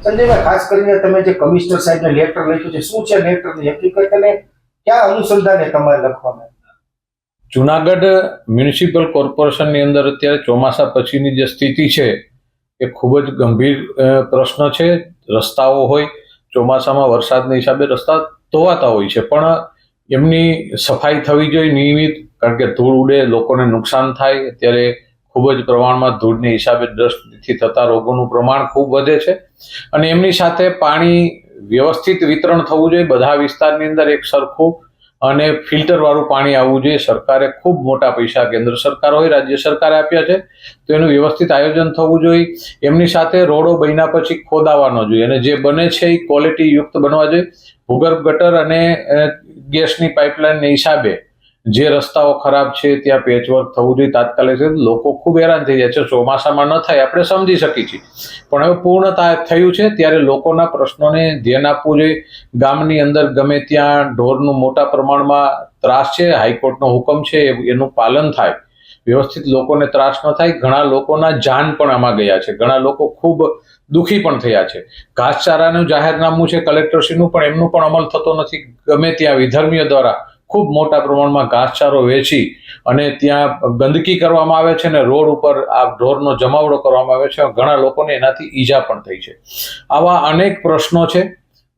સંજયભાઈ, ખાસ કરીને તમે જે કમિશનર સાહેબને લેટર લખ્યું છે, શું છે લેટરની હકીકત અને ક્યાં અનુસંધાને તમારે લખવાના? જુનાગઢ મ્યુનિસિપલ કોર્પોરેશનની અંદર અત્યારે ચોમાસા પછીની જે સ્થિતિ છે એ ખૂબ જ ગંભીર પ્રશ્ન છે. રસ્તાઓ હોય, ચોમાસામાં વરસાદના હિસાબે રસ્તા ધોવાતા હોય છે, પણ એમની સફાઈ થવી જોઈએ નિયમિત, કારણ કે ધૂળ ઉડે, લોકોને નુકસાન થાય. અત્યારે ખૂબ જ પ્રમાણમાં ધૂળને હિસાબે ડસ્ટથી થતા રોગોનું પ્રમાણ ખૂબ વધે છે અને એમની સાથે પાણી વ્યવસ્થિત વિતરણ થવું જોઈએ બધા વિસ્તારની અંદર એક સરખું, અને ફિલ્ટર વાળું પાણી આવવું જોઈએ. સરકારે ખૂબ મોટા પૈસા, કેન્દ્ર સરકાર હોય, રાજ્ય સરકારે આપ્યા છે, તો એનું વ્યવસ્થિત આયોજન થવું જોઈએ. એમની સાથે રોડો બન્યા પછી ખોદાવાનો જોઈએ અને જે બને છે એ ક્વોલિટી યુક્ત બનવા જોઈએ. ભૂગર્ભ ગટર અને ગેસની પાઇપલાઇનને હિસાબે જે રસ્તાઓ ખરાબ છે ત્યાં પેચવર્ક થવું જોઈએ તાત્કાલિક. લોકો ખૂબ હેરાન થઈ જાય છે. ચોમાસામાં ન થાય આપણે સમજી શકીએ છીએ, પણ હવે પૂર્ણતા થયું છે ત્યારે લોકોના પ્રશ્નોને ધ્યાન આપવું જોઈએ. ગામની અંદર ગમે ત્યાં ઢોરનું મોટા પ્રમાણમાં ત્રાસ છે, હાઈકોર્ટનો હુકમ છે એનું પાલન થાય, વ્યવસ્થિત લોકોને ત્રાસ ન થાય. ઘણા લોકોના જાન પણ આમાં ગયા છે, ઘણા લોકો ખૂબ દુઃખી પણ થયા છે. ઘાસચારાનું જાહેરનામું છે કલેક્ટરશ્રીનું, પણ એમનું પણ અમલ થતો નથી. ગમે ત્યાં વિધર્મીઓ દ્વારા ખૂબ મોટા પ્રમાણમાં ઘાસચારો વેચી અને ત્યાં ગંદકી કરવામાં આવે છે અને રોડ ઉપર આ ઢોરનો જમાવડો કરવામાં આવે છે. ઘણા લોકોને એનાથી ઈજા પણ થઈ છે. આવા અનેક પ્રશ્નો છે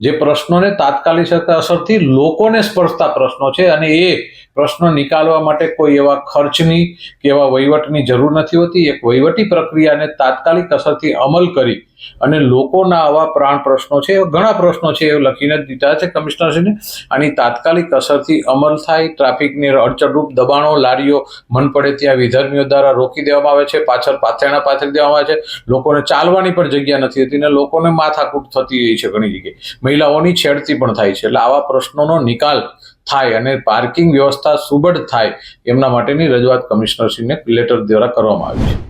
જે પ્રશ્નોને તાત્કાલિક અસરથી લોકોને સ્પર્શતા પ્રશ્નો છે અને એ પ્રશ્નો નિકાલવા માટે કોઈ એવા ખર્ચની કે એવા વહીવટની જરૂર નથી હોતી. એક વહીવટી પ્રક્રિયાને તાત્કાલિક અસરથી અમલ કરી અને લોકોના આવા પ્રાણ પ્રશ્નો છે, ઘણા પ્રશ્નો છે એ લખીને જ દીધા છે કમિશનરશ્રીને. આની તાત્કાલિક અસરથી અમલ થાય. ટ્રાફિકની અડચણરૂપ દબાણો, લારીઓ મન પડે ત્યાં વિધર્મીઓ દ્વારા રોકી દેવામાં આવે છે, પાછળ પાથરણા પાથરી દેવામાં આવે છે. લોકોને ચાલવાની પણ જગ્યા નથી હોતી ને લોકોને માથાકૂટ થતી હોય છે. ઘણી જગ્યાએ મહિલાઓની છેડતી પણ થાય છે. એટલે આવા પ્રશ્નોનો નિકાલ થાય અને પાર્કિંગ વ્યવસ્થા સુબળ થાય એમના માટેની રજૂઆત કમિશનરશ્રીને લેટર દ્વારા કરવામાં આવી છે.